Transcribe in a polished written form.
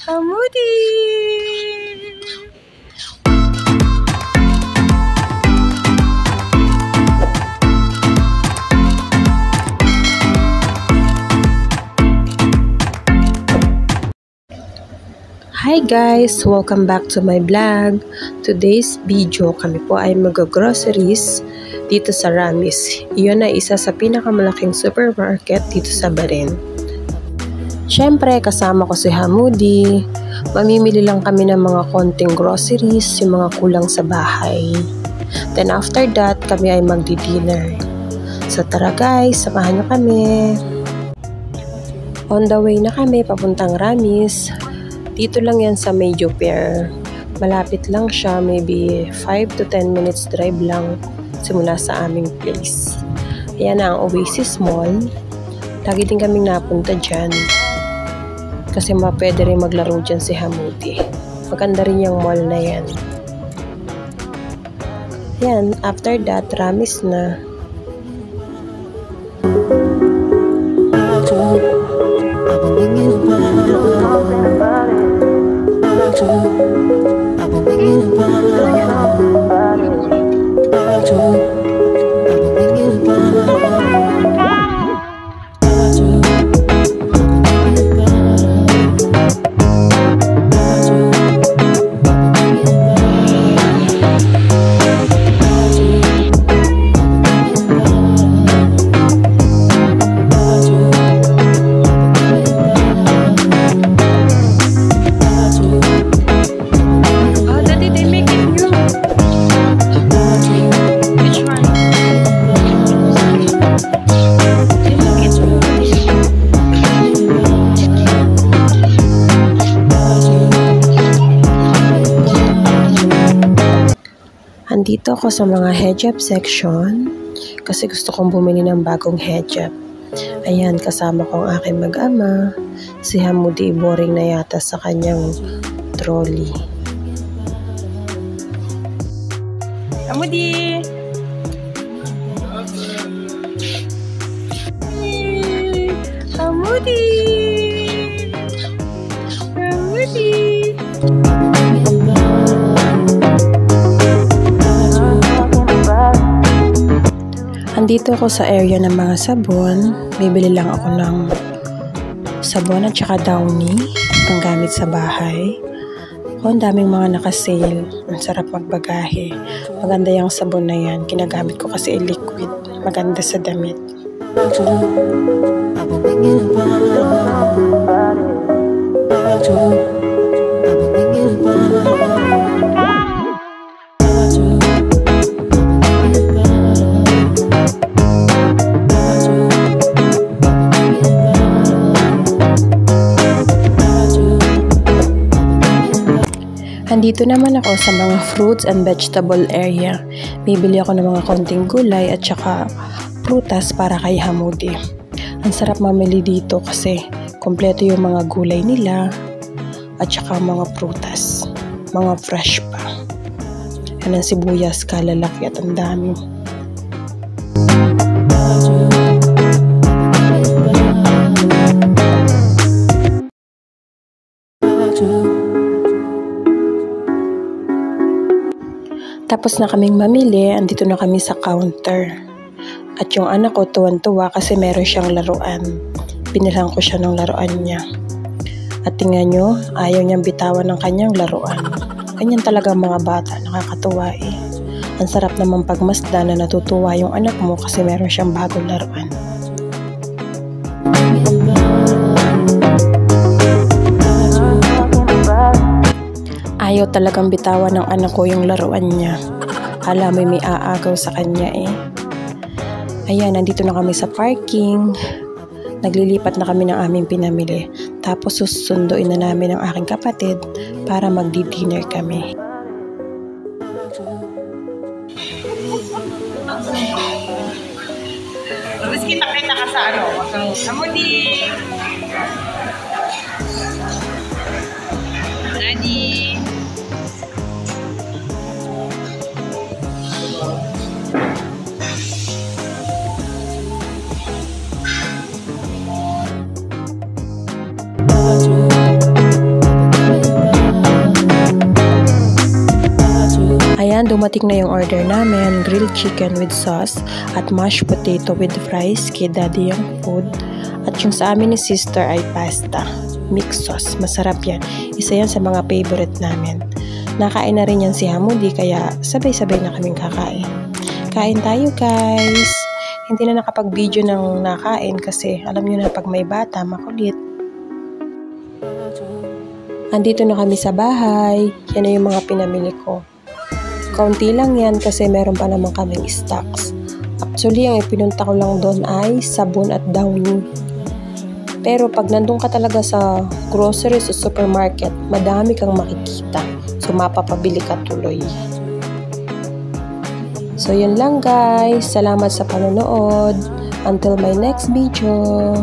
Hamudi! Hi guys! Welcome back to my vlog. Today's video, kami po ay mag-groceries dito sa Ramis. Iyon ay isa sa pinakamalaking supermarket dito sa Bahrain. Siyempre, kasama ko si Hamudi. Mamimili lang kami ng mga konting groceries, yung mga kulang sa bahay. Then after that, kami ay magdi-dinner. So tara guys, samahan nyo kami. On the way na kami, papuntang Ramis. Dito lang yan sa Major Pier. Malapit lang siya, maybe 5 to 10 minutes drive lang simula sa aming place. Ayan na ang Oasis Mall. Lagi din kaming napunta dyan. Kasi pwede rin maglaro dyan si Hamudi. Maganda rin yung mall na yan. Yan, after that, Ramis na. Andito ako sa mga hijab section kasi gusto kong bumili ng bagong hijab. Ayan, kasama ko ang aking mag-ama. Si Hamudi boring na yata sa kanyang trolley. Hamudi! Hamudi! Hamudi! Andito ako sa area ng mga sabon. Bibili lang ako ng sabon at saka downy panggamit sa bahay. Ang daming mga nakasale. Ang sarap magbagahe. Maganda yung sabon na yan. Ginagamit ko kasi liquid. Maganda sa damit. Andito naman ako sa mga fruits and vegetable area. Bibili ako ng mga konting gulay at saka prutas para kay Hamudi. Ang sarap mamili dito kasi kompleto yung mga gulay nila at saka mga prutas. Mga fresh pa. Yan ang sibuyas, kalalaki at ang dami. Tapos na kaming mamili, andito na kami sa counter. At yung anak ko tuwan-tuwa kasi meron siyang laruan. Binilhan ko siya ng laruan niya. At tingnan nyo, ayaw niyang bitawan ng kanyang laruan. Ganyan talaga mga bata, nakakatuwa eh. Ang sarap naman pagmasdan na natutuwa yung anak mo kasi meron siyang bagong laruan. Ayaw talagang bitawan ng anak ko yung laruan niya. Alam mo may aagaw sa kanya eh. Ayan, nandito na kami sa parking. Naglilipat na kami ng aming pinamili. Tapos susunduin na namin ang aking kapatid para magdi-dinner kami. Tapos kita-kita ka sa ano? Hamudi! Daddy! dumating na yung order namin, grilled chicken with sauce at mashed potato with fries kay Daddy yung food. At yung sa amin ni sister ay pasta, mixed sauce. Masarap yan. Isa yan sa mga favorite namin. Nakain na rin yan si Hamudi kaya sabay-sabay na kaming kakain. Kain tayo guys! Hindi na nakapag-video ng nakain kasi alam nyo na pag may bata, makulit. Andito na kami sa bahay. Yan na yung mga pinamili ko. Kaunti lang yan kasi meron pa naman kaming stocks. Actually, ang ipinunta ko lang doon ay sabon at downy. Pero pag nandun ka talaga sa grocery sa supermarket, madami kang makikita. So, mapapabili ka tuloy. So, yun lang guys. Salamat sa panonood. Until my next video.